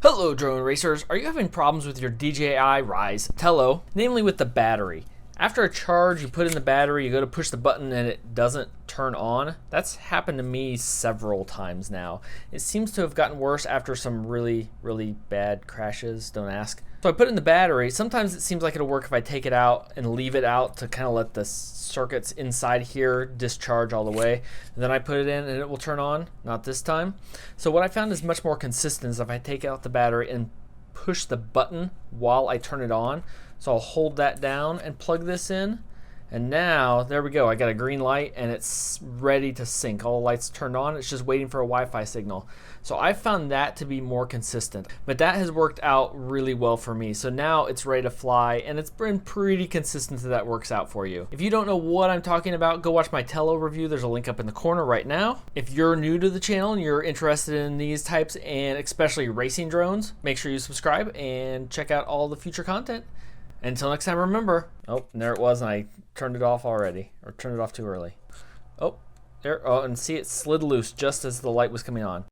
Hello drone racers, are you having problems with your DJI Tello, namely with the battery? After a charge, you put in the battery, you go to push the button and it doesn't turn on. That's happened to me several times now. It seems to have gotten worse after some really bad crashes, don't ask. So I put in the battery. Sometimes it seems like it'll work if I take it out and leave it out to kind of let the circuits inside here discharge all the way. And then I put it in and it will turn on, not this time. So what I found is much more consistent is if I take out the battery and push the button while I turn it on. So I'll hold that down and plug this in. And now, there we go. I got a green light and it's ready to sync. All the lights turned on. It's just waiting for a Wi-Fi signal. So I found that to be more consistent. But that has worked out really well for me. So now it's ready to fly and it's been pretty consistent that works out for you. If you don't know what I'm talking about, go watch my Tello review. There's a link up in the corner right now. If you're new to the channel and you're interested in these types and especially racing drones, make sure you subscribe and check out all the future content. Until next time, remember. Oh, and there it was, and I turned it off already, or turned it off too early. Oh, there. Oh, and see, it slid loose just as the light was coming on.